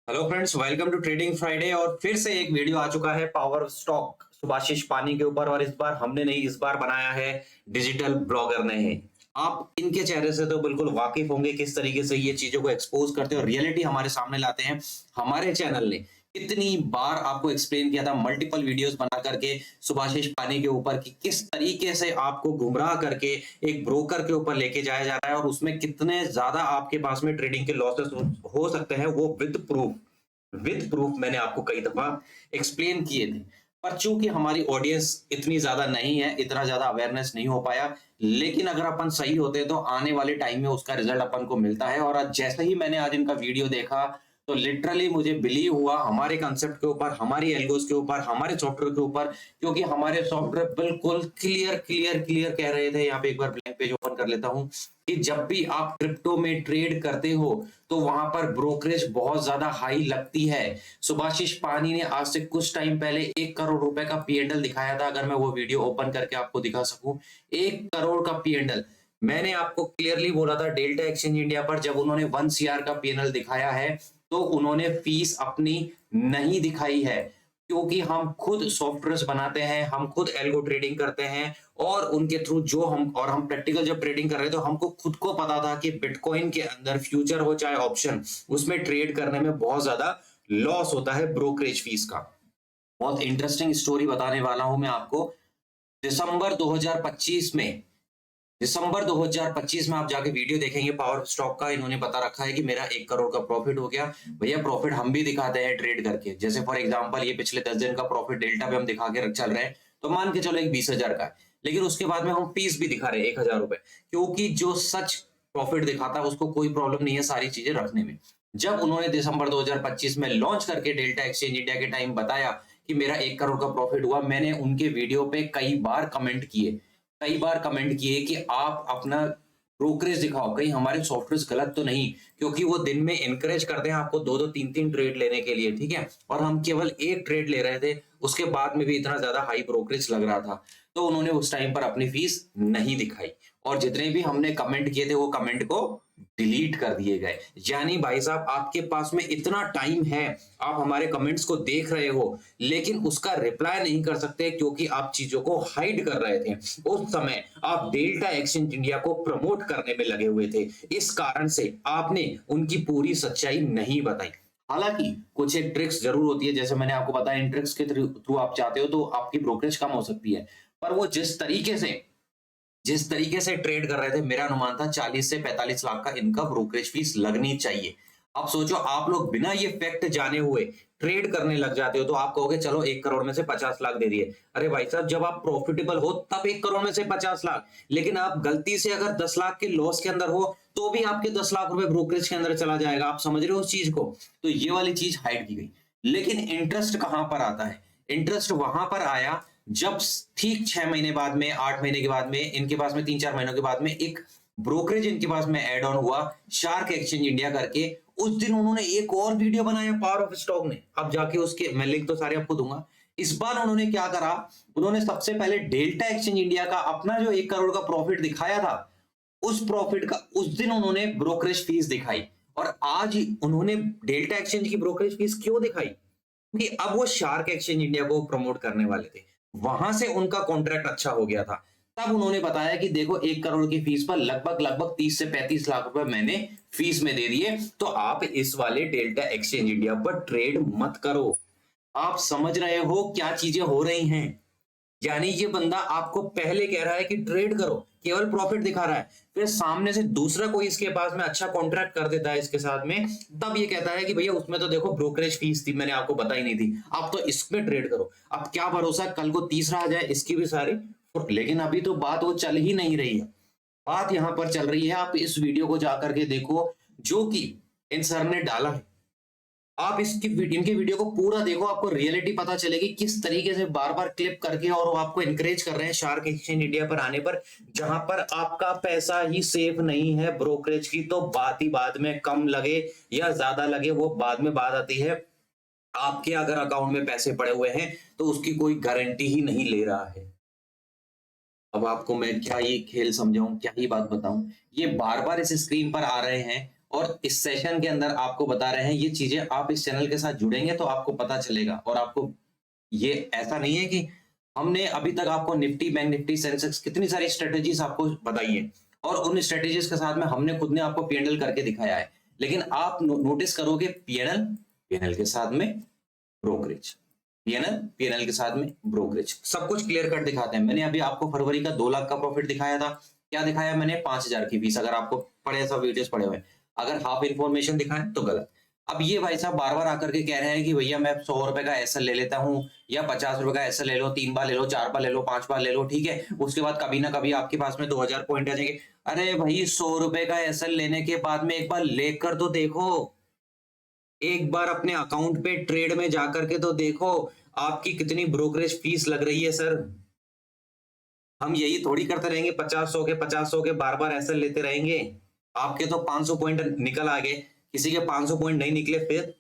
Hello friends, welcome to trading Friday. और फिर से एक वीडियो आ चुका है पावर स्टॉक सुभाशीष पानी के ऊपर। और इस बार हमने नहीं, इस बार बनाया है डिजिटल ब्लॉगर ने है। आप इनके चेहरे से तो बिल्कुल वाकिफ होंगे किस तरीके से ये चीजों को एक्सपोज करते हैं और रियलिटी हमारे सामने लाते हैं। हमारे चैनल ने कितनी बार आपको एक्सप्लेन किया था, मल्टीपल वीडियोस बना करके सुभाशीष पानी के ऊपर कि किस तरीके से आपको गुमराह करके एक ब्रोकर के ऊपर लेके जाया जा रहा है और उसमें कितने ज्यादा आपके पास में ट्रेडिंग के लॉसेस हो सकते हैं, वो विद प्रूफ मैंने आपको कई दफा एक्सप्लेन किए थे। पर चूंकि हमारी ऑडियंस इतनी ज्यादा नहीं है, इतना ज्यादा अवेयरनेस नहीं हो पाया। लेकिन अगर अपन सही होते तो आने वाले टाइम में उसका रिजल्ट अपन को मिलता है। और आज जैसे ही मैंने आज इनका वीडियो देखा तो लिटरली मुझे बिलीव हुआ हमारे कंसेप्ट के ऊपर, हमारी एल्गोस के ऊपर, हमारे सॉफ्टवेयर के ऊपर। क्योंकि हमारे सॉफ्टवेयर बिल्कुल क्लियर क्लियर क्लियर कह रहे थे। यहाँ पे एक बार ब्लैंक पेज ओपन कर लेता हूं कि जब भी आप क्रिप्टो में ट्रेड करते हो तो वहां पर ब्रोकरेज बहुत ज्यादा हाई लगती है। सुभाशीष पानी ने आज से कुछ टाइम पहले 1 करोड़ रुपए का पी&एल दिखाया था। अगर मैं वो वीडियो ओपन करके आपको दिखा सकूं, 1 करोड़ का पी&एल। मैंने आपको क्लियरली बोला था डेल्टा एक्सचेंज इंडिया पर जब उन्होंने 1 CR का पी&एल दिखाया है तो उन्होंने फीस अपनी नहीं दिखाई है। क्योंकि हम खुद सॉफ्टवेयर बनाते हैं, हम खुद एल्गो ट्रेडिंग करते हैं और उनके थ्रू जो हम प्रैक्टिकल जब ट्रेडिंग कर रहे थे तो हमको खुद को पता था कि बिटकॉइन के अंदर फ्यूचर हो चाहे ऑप्शन, उसमें ट्रेड करने में बहुत ज्यादा लॉस होता है ब्रोकरेज फीस का। बहुत इंटरेस्टिंग स्टोरी बताने वाला हूं मैं आपको। दिसंबर 2025 में दिसंबर 2025 में आप जाके वीडियो देखेंगे पावर स्टॉक का, इन्होंने बता रखा है कि मेरा 1 करोड़ का प्रॉफिट हो गया। भैया प्रॉफिट हम भी दिखाते हैं ट्रेड करके। जैसे फॉर एग्जांपल ये पिछले 10 दिन का प्रॉफिट डेल्टा पे हम दिखा के चल रहे हैं, तो मान के चलो एक 20,000 का है। लेकिन उसके बाद में हम फीस भी दिखा रहे हैं 1,000 रुपए। क्योंकि जो सच प्रॉफिट दिखाता है उसको कोई प्रॉब्लम नहीं है सारी चीजें रखने में। जब उन्होंने दिसंबर 2025 में लॉन्च करके डेल्टा एक्सचेंज इंडिया के टाइम बताया कि मेरा 1 करोड़ का प्रॉफिट हुआ, मैंने उनके वीडियो पे कई बार कमेंट किए कि आप अपना ब्रोकरेज दिखाओ, कहीं हमारे सॉफ्टवेयर गलत तो नहीं। क्योंकि वो दिन में एनकरेज करते हैं आपको 2-2 3-3 ट्रेड लेने के लिए, ठीक है। और हम केवल एक ट्रेड ले रहे थे, उसके बाद में भी इतना ज्यादा हाई ब्रोकरेज लग रहा था। तो उन्होंने उस टाइम पर अपनी फीस नहीं दिखाई और जितने भी हमने कमेंट किए थे वो कमेंट को डिलीट कर दिए गए। यानी भाई साहब, आपके पास में इतना टाइम है, आप हमारे कमेंट्स को देख रहे हो लेकिन उसका रिप्लाई नहीं कर सकते क्योंकि आप चीजों को हाइड कर रहे थे। उस समय आप डेल्टा एक्सचेंज इंडिया को प्रमोट करने में लगे हुए थे। इस कारण से आपने उनकी पूरी सच्चाई नहीं बताई। हालांकि कुछ एक ट्रिक्स जरूर होती है, जैसे मैंने आपको बताया, इन ट्रिक्स के थ्रू आप चाहते हो तो आपकी ब्रोकरेज कम हो सकती है। पर वो जिस तरीके से ट्रेड कर रहे थे, मेरा अनुमान था 40 से 45 लाख का इनका ब्रोकरेज फीस लगनी चाहिए। अब सोचो, आप लोग बिना ये फैक्ट जाने हुए ट्रेड करने लग जाते हो तो आप कहोगे चलो 1 करोड़ में से 50 लाख दे दिए। अरे भाई साहब, जब आप प्रॉफिटेबल हो तब 1 करोड़ में से 50 लाख। लेकिन आप गलती से अगर 10 लाख के लॉस के अंदर हो तो भी आपके 10 लाख रुपए ब्रोकरेज के अंदर चला जाएगा। आप समझ रहे हो उस चीज को? तो ये वाली चीज हाइड की गई। लेकिन इंटरेस्ट कहां पर आता है? इंटरेस्ट वहां पर आया जब ठीक 6 महीने बाद में, 8 महीने के बाद में, इनके पास में 3-4 महीनों के बाद में एक ब्रोकरेज इनके पास में ऐड ऑन हुआ, शार्क एक्सचेंज इंडिया करके। उस दिन उन्होंने एक और वीडियो बनाया पावर ऑफ स्टॉक ने। अब जाके उसके मैं लिंक तो सारे आपको दूंगा। इस बार उन्होंने क्या करा, उन्होंने सबसे पहले डेल्टा एक्सचेंज इंडिया का अपना जो 1 करोड़ का प्रॉफिट दिखाया था, उस प्रॉफिट का उस दिन उन्होंने ब्रोकरेज फीस दिखाई। और आज उन्होंने डेल्टा एक्सचेंज की ब्रोकरेज फीस क्यों दिखाई? कि अब वो शार्क एक्सचेंज इंडिया को प्रमोट करने वाले थे, वहां से उनका कॉन्ट्रैक्ट अच्छा हो गया था। तब उन्होंने बताया कि देखो 1 करोड़ की फीस पर लगभग लगभग 30 से 35 लाख रुपए मैंने फीस में दे दिए, तो आप इस वाले डेल्टा एक्सचेंज इंडिया पर ट्रेड मत करो। आप समझ रहे हो क्या चीजें हो रही हैं? यानी ये बंदा आपको पहले कह रहा है कि ट्रेड करो, केवल प्रॉफिट दिखा रहा है, फिर सामने से दूसरा कोई इसके पास में अच्छा कॉन्ट्रैक्ट कर देता है इसके साथ में, तब ये कहता है कि भैया उसमें तो देखो ब्रोकरेज फीस थी, मैंने आपको बताई नहीं थी, आप तो इसमें ट्रेड करो। अब क्या भरोसा कल को तीसरा आ जाए, इसकी भी सारी। लेकिन अभी तो बात वो चल ही नहीं रही है। बात यहां पर चल रही है, आप इस वीडियो को जाकर के देखो जो कि इन सर ने डाला है। आप इनके वीडियो को पूरा देखो, आपको रियलिटी पता चलेगी किस तरीके से बार बार क्लिप करके और वो आपको इनकरेज कर रहे हैं शार्क एक्सचेंज इंडिया पर आने पर, जहां पर आपका पैसा ही सेफ नहीं है। ब्रोकरेज की तो बात ही बाद में, कम लगे या ज्यादा लगे वो बाद में बात आती है। आपके अगर अकाउंट में पैसे पड़े हुए हैं तो उसकी कोई गारंटी ही नहीं ले रहा है। अब आपको मैं क्या ये खेल समझाऊं, क्या ही बात बताऊं। ये बार बार इस स्क्रीन पर आ रहे हैं और इस सेशन के अंदर आपको बता रहे हैं ये चीजें। आप इस चैनल के साथ जुड़ेंगे तो आपको पता चलेगा। और आपको ये ऐसा नहीं है कि हमने अभी तक आपको निफ्टी, बैंक निफ्टी, सेंसेक्स कितनी सारी स्ट्रेटेजीज आपको बताई है और उन स्ट्रेटेजीज के साथ में हमने खुद ने आपको पीएनएल करके दिखाया है। लेकिन आप नोटिस करोगे पीएनएल, पीएनएल के साथ में ब्रोकरेज, पीएनएल, पीएनएल के साथ में ब्रोकरेज, सब कुछ क्लियर कट दिखाते हैं। मैंने अभी आपको फरवरी का 2 लाख का प्रॉफिट दिखाया था। क्या दिखाया मैंने? 5,000 की फीस। अगर आपको पढ़े सब वीडियोस पड़े हुए, अगर हाफ इंफॉर्मेशन दिखाएं तो गलत। अब ये भाई साहब बार बार आकर के कह रहे हैं कि भैया मैं 100 रुपए का एसएल ले लेता हूं या 50 रुपए का एसएल ले लो, 3 बार ले लो, 4 बार ले लो, 5 बार ले लो, ठीक है। उसके बाद कभी ना कभी आपके पास में 2000 पॉइंट आ जाएंगे। अरे भाई 100 रुपए का एसएल लेने के बाद में एक बार लेकर तो देखो, एक बार अपने अकाउंट पे ट्रेड में जाकर के तो देखो आपकी कितनी ब्रोकरेज फीस लग रही है सर। हम यही थोड़ी करते रहेंगे 50 100 के बार बार ऐसे लेते रहेंगे। आपके तो 500 पॉइंट निकल आ गए, किसी के 500 पॉइंट नहीं निकले, फिर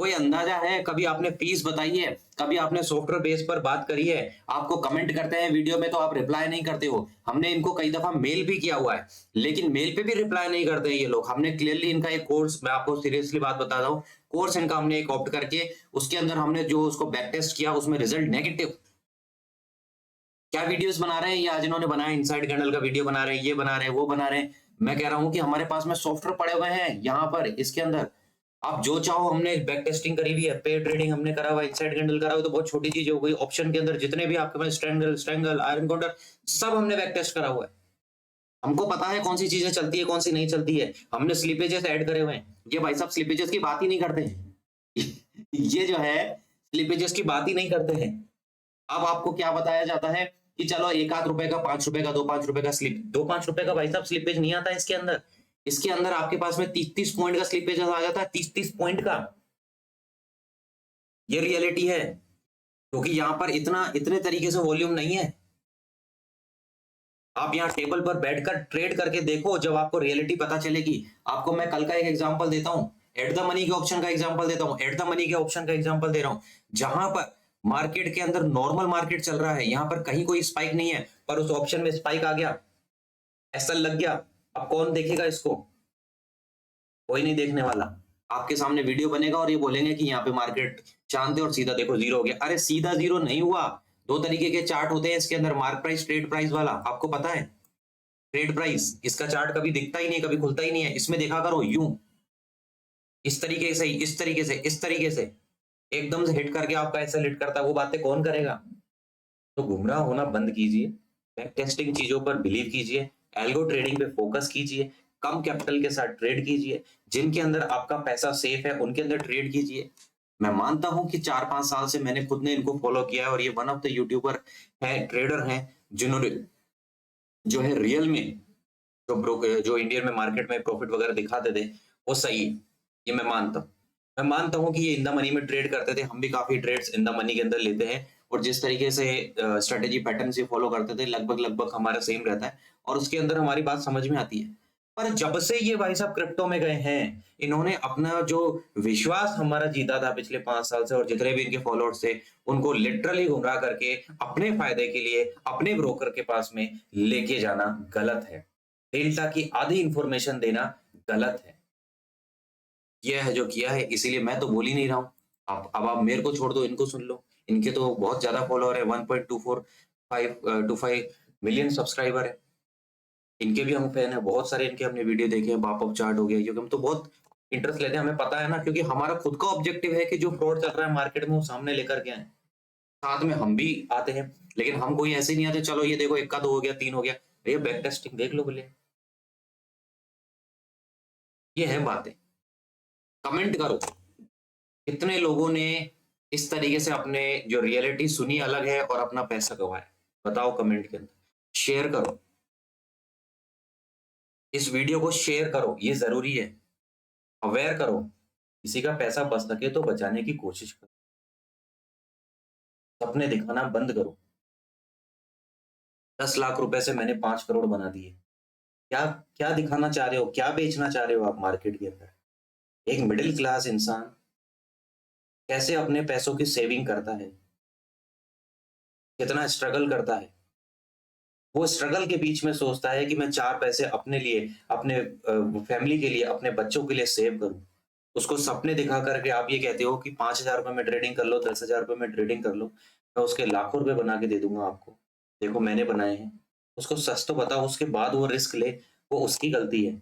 कोई अंदाजा है? कभी आपने फीस बताई है? कभी आपने सॉफ्टवेयर बेस पर बात करी है? आपको कमेंट करते हैं वीडियो में तो आप रिप्लाई नहीं करते हो। हमने इनको कई दफा मेल भी किया हुआ है, लेकिन मेल पे भी रिप्लाई नहीं करते हैं ये लोग। हमने क्लियरली इनका एक कोर्स, मैं आपको सीरियसली बात बता रहा हूँ, कोर्स इनका हमने एक ऑप्ट करके उसके अंदर हमने जो उसको बैक टेस्ट किया उसमें रिजल्ट नेगेटिव। क्या वीडियोस बना रहे हैं ये आज इन्होंने बनाया, इनसाइड कैंडल का वीडियो बना रहे हैं, ये बना रहे हैं, वो बना रहे हैं। मैं कह रहा हूं कि हमारे पास में सॉफ्टवेयर पड़े हुए हैं यहाँ पर, इसके अंदर आप जो चाहो। हमने बैक टेस्टिंग करी हुई है, पेयर ट्रेडिंग हमने करा हुआ है, इनसाइड कैंडल करा हुआ है, तो बहुत छोटी चीज हो गई। ऑप्शन के अंदर जितने भी आपके पास स्ट्रैंगल, स्ट्रैंगल, आयरन काउंटर, सब हमने बैक टेस्ट करा हुआ है। हमको पता है कौन सी चीजें चलती है, कौन सी नहीं चलती है। हमने स्लिपेजेस ऐड करे हुए हैं। ये भाई साहब स्लिपेजेस की बात ही नहीं करते हैं। ये जो है स्लिपेजेस की बात ही नहीं करते हैं। अब आपको क्या बताया जाता है कि चलो 1 आध रुपए का, 5 रुपए का, 2 5 रुपए का स्लिप, 2 5 रुपए का भाई साहब स्लिपेज नहीं आता इसके अंदर। इसके अंदर आपके पास में 30 पॉइंट का स्लिपेज आ जाता है, 30 पॉइंट का। ये रियलिटी है, क्योंकि यहाँ पर इतने तरीके से वॉल्यूम नहीं है। आप यहाँ टेबल पर बैठकर ट्रेड करके देखो, जब आपको रियलिटी पता चलेगी। आपको मैं कल का एक एग्जांपल देता हूं, एट द मनी के ऑप्शन का एग्जांपल देता हूं, एट द मनी के ऑप्शन का एग्जांपल दे रहा हूं, जहां पर मार्केट के अंदर नॉर्मल मार्केट चल रहा है, यहां पर कहीं कोई स्पाइक नहीं है, पर उस ऑप्शन में स्पाइक आ गया, एसएल लग गया। अब कौन देखेगा इसको? कोई नहीं देखने वाला। आपके सामने वीडियो बनेगा और ये बोलेंगे कि यहाँ पे मार्केट शांत है और सीधा देखो जीरो हो गया। अरे सीधा जीरो नहीं हुआ। 2 तरीके के चार्ट होते हैं इसके अंदर, मार्क प्राइस, ट्रेड प्राइस वाला, आपको पता है? ट्रेड प्राइस, इसका चार्ट कभी दिखता ही नहीं, कभी खुलता ही नहीं है। इसमें देखा करो यूं, इस तरीके से, इस तरीके से, इस तरीके से एकदम से हिट करके आपका ऐसा हिट करता है। वो बातें कौन करेगा? तो गुमराह होना बंद कीजिए, बैक टेस्टिंग चीजों पर बिलीव कीजिए, एल्गो ट्रेडिंग पे फोकस कीजिए, कम कैपिटल के साथ ट्रेड कीजिए, जिनके अंदर आपका पैसा सेफ है उनके अंदर ट्रेड कीजिए। मैं मानता हूं कि 4 5 साल से मैंने खुद ने इनको फॉलो किया है और ये वन ऑफ द यूट्यूबर है, ट्रेडर हैं, जिन्होंने जो है रियल में जो इंडियन में मार्केट में प्रॉफिट वगैरह दिखाते थे वो सही है। ये मैं मानता हूँ। मैं मानता हूँ कि ये इन द मनी में ट्रेड करते थे, हम भी काफी ट्रेड्स इन द मनी के अंदर लेते हैं और जिस तरीके से स्ट्रेटेजी पैटर्न से फॉलो करते थे लगभग लगभग हमारा सेम रहता है और उसके अंदर हमारी बात समझ में आती है। पर जब से ये भाई साहब क्रिप्टो में गए हैं, इन्होंने अपना जो विश्वास हमारा जीता था पिछले 5 साल से और जितने भी इनके फॉलोअर्स थे उनको लिटरली गुमराह करके अपने फायदे के लिए अपने ब्रोकर के पास में लेके जाना गलत है। डेल्टा की आधी इंफॉर्मेशन देना गलत है। यह है जो किया है, इसीलिए मैं तो बोल ही नहीं रहा हूं। अब आप मेरे को छोड़ दो, इनको सुन लो। इनके तो बहुत ज्यादा फॉलोअर है, 1.25 मिलियन सब्सक्राइबर है। इनके भी हम फैन है, बहुत सारे इनके हमने वीडियो देखे हैं, बाप अप चार्ट हो गया, क्योंकि हम तो बहुत इंटरेस्ट लेते हैं, हमें पता है ना, क्योंकि हमारा खुद का ऑब्जेक्टिव है कि जो फ्रॉड चल रहा है मार्केट में वो सामने लेकर के आए। साथ में हम भी आते हैं, लेकिन हम कोई ऐसे नहीं आते चलो ये देखो 1 का 2 हो गया, 3 हो गया, ये बैक टेस्टिंग देख लो बोले। ये है बातें। कमेंट करो कितने लोगों ने इस तरीके से अपने जो रियलिटी सुनी अलग है और अपना पैसा गवाया, बताओ कमेंट के अंदर। शेयर करो, इस वीडियो को शेयर करो, ये जरूरी है। अवेयर करो, किसी का पैसा बच सके तो बचाने की कोशिश करो। सपने दिखाना बंद करो। 10 लाख रुपए से मैंने 5 करोड़ बना दिए। क्या क्या दिखाना चाह रहे हो? क्या बेचना चाह रहे हो आप मार्केट के अंदर? एक मिडिल क्लास इंसान कैसे अपने पैसों की सेविंग करता है, कितना स्ट्रगल करता है, वो स्ट्रगल के बीच में सोचता है कि मैं 4 पैसे अपने लिए, अपने फैमिली के लिए, अपने बच्चों के लिए सेव करूँ। उसको सपने दिखा कर के आप ये कहते हो कि ₹5000 में ट्रेडिंग कर लो, ₹10,000 में ट्रेडिंग कर लो, मैं उसके लाखों रुपए बना के दे दूँगा आपको। देखो मैंने बनाए हैं। उसको सच तो बताओ, उसके बाद वो रिस्क ले, वो उसकी गलती है।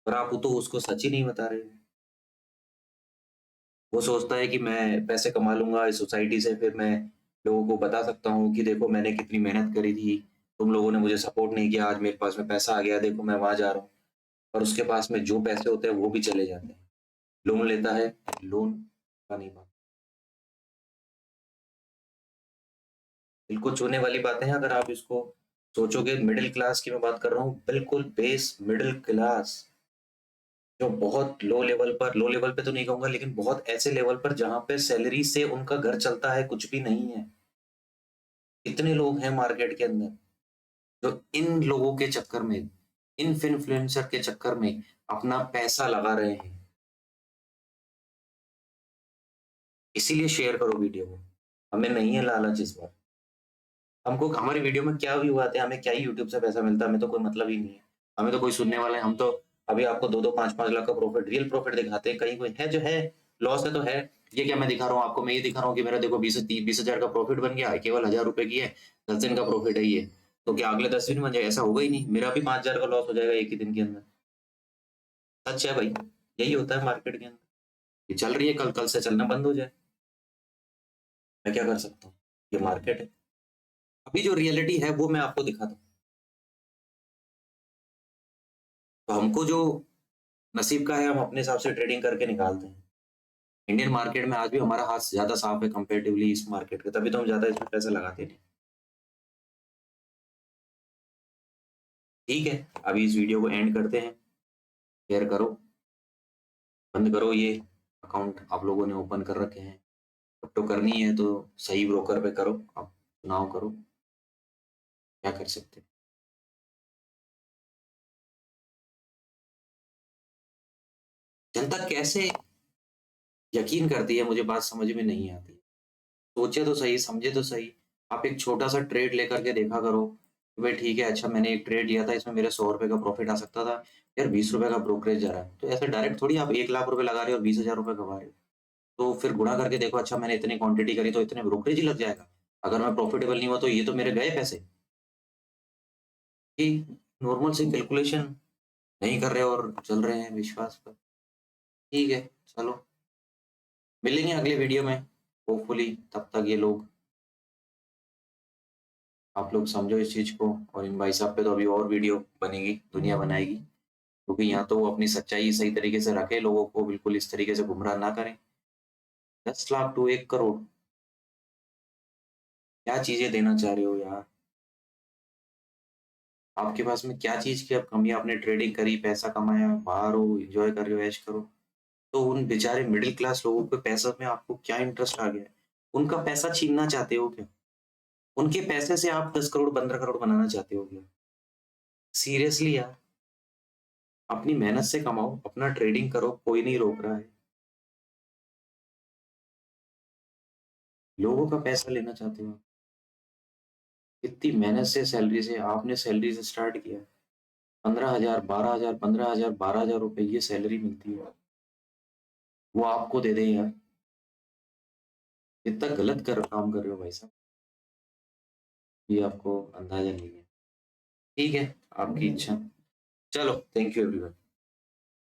पर आप तो उसको सच ही नहीं बता रहे हो। वो सोचता है कि मैं पैसे कमा लूँगा इस सोसाइटी से, फिर मैं लोगों को बता सकता हूँ कि देखो मैंने कितनी मेहनत करी थी, तुम लोगों ने मुझे सपोर्ट नहीं किया, आज मेरे पास में पैसा आ गया, देखो मैं वहाँ जा रहा हूँ। और उसके पास में जो पैसे होते हैं वो भी चले जाते हैं। लोन लेता है, लोन का नहीं पाता। बिल्कुल छूने वाली बातें हैं अगर आप इसको सोचोगे। मिडल क्लास की मैं बात कर रहा हूँ, बिल्कुल बेस मिडल क्लास, जो बहुत लो लेवल पे तो नहीं कहूँगा, लेकिन बहुत ऐसे लेवल पर जहाँ पे सैलरी से उनका घर चलता है, कुछ भी नहीं है। इतने लोग हैं मार्केट के अंदर, जो इन लोगों के चक्कर में, इन्फ्लुएंसर के चक्कर में अपना पैसा लगा रहे हैं। इसीलिए शेयर करो वीडियो को। हमें नहीं है लालच इस बार। हमको हमारी वीडियो में क्या व्यू आते हैं, हमें क्या ही यूट्यूब से पैसा मिलता है, हमें तो कोई मतलब ही नहीं है। हमें तो कोई सुनने वाला है, हम तो अभी आपको 2-2 5-5 लाख का प्रॉफिट, रियल प्रॉफिट दिखाते हैं। कहीं कोई है जो है, लॉस है तो है। ये क्या मैं दिखा रहा हूँ आपको, मैं ये दिखा रहा हूँ कि मेरा देखो 20,000 का प्रॉफिट बन गया, केवल 1000 रुपए की है, 10 दिन का प्रॉफिट है ये। तो क्या अगले 10 दिन बन जाए? ऐसा होगा ही नहीं। मेरा भी 5000 का लॉस हो जाएगा एक ही दिन के अंदर। सच है भाई, यही होता है मार्केट के अंदर। ये चल रही है, कल कल से चलना बंद हो जाए, मैं क्या कर सकता हूँ? ये मार्केट है। अभी जो रियलिटी है वो मैं आपको दिखाता हूँ। तो हमको जो नसीब का है हम अपने हिसाब से ट्रेडिंग करके निकालते हैं। इंडियन मार्केट में आज भी हमारा हाथ ज़्यादा साफ है कंपैरेटिवली इस मार्केट के, तभी तो हम ज़्यादा इसमें पैसा लगाते नहीं। ठीक है, अभी इस वीडियो को एंड करते हैं। शेयर करो, बंद करो ये अकाउंट आप लोगों ने ओपन कर रखे हैं। क्रिप्टो करनी है तो सही ब्रोकर पे करो, आप चुनाव करो, क्या कर सकते हैं। जनता कैसे यकीन करती है, मुझे बात समझ में नहीं आती। सोचे तो सही, समझे तो सही। आप एक छोटा-सा ट्रेड लेकर के देखा करो, कि भाई ठीक है, अच्छा मैंने एक ट्रेड लिया था, इसमें मेरे ₹100 का प्रॉफ़िट आ सकता था, यार ₹20 का ब्रोकरेज जा रहा है। तो ऐसे डायरेक्ट थोड़ी आप ₹1,00,000 लगा रहे हो और ₹20,000 कमा रहे हो। तो फिर गुणा करके देखो, अच्छा मैंने इतनी क्वांटिटी करी तो इतने ब्रोकरेज ही लग जाएगा। अगर मैं प्रॉफ़िटेबल नहीं हुआ तो ये तो मेरे गए पैसे। कि नॉर्मल सी कैलकुलेशन नहीं कर रहे और चल रहे हैं विश्वास पर। ठीक है, चलो मिलेंगे अगले वीडियो में, होपफुली तब तक ये लोग, आप लोग समझो इस चीज़ को। और इन भाई साहब पे तो अभी और वीडियो बनेगी, दुनिया बनाएगी, क्योंकि यहाँ तो वो अपनी सच्चाई सही तरीके से रखे, लोगों को बिल्कुल इस तरीके से गुमराह ना करें। 10 लाख टू 1 करोड़, क्या चीज़ें देना चाह रहे हो यार? आपके पास में क्या चीज़ की अब कमी है? आपने ट्रेडिंग करी, पैसा कमाया, बाहर हो, एन्जॉय कर रहे हो, ऐश करो। तो उन बेचारे मिडिल क्लास लोगों के पैसे में आपको क्या इंटरेस्ट आ गया है? उनका पैसा छीनना चाहते हो क्या? उनके पैसे से आप 10 करोड़, 15 करोड़ बनाना चाहते हो क्या? सीरियसली यार, अपनी मेहनत से कमाओ, अपना ट्रेडिंग करो, कोई नहीं रोक रहा है। लोगों का पैसा लेना चाहते हो। इतनी मेहनत से सैलरी से आपने सैलरी से स्टार्ट किया। 15,000, 12,000, 15,000, 12,000 रुपए ये सैलरी मिलती है। वो आपको दे दे यार। इतना गलत काम कर रहे हो भाई साहब। ये आपको अंदाजा नहीं है। ठीक है, आपकी इच्छा। चलो, थैंक यू एवरीवन।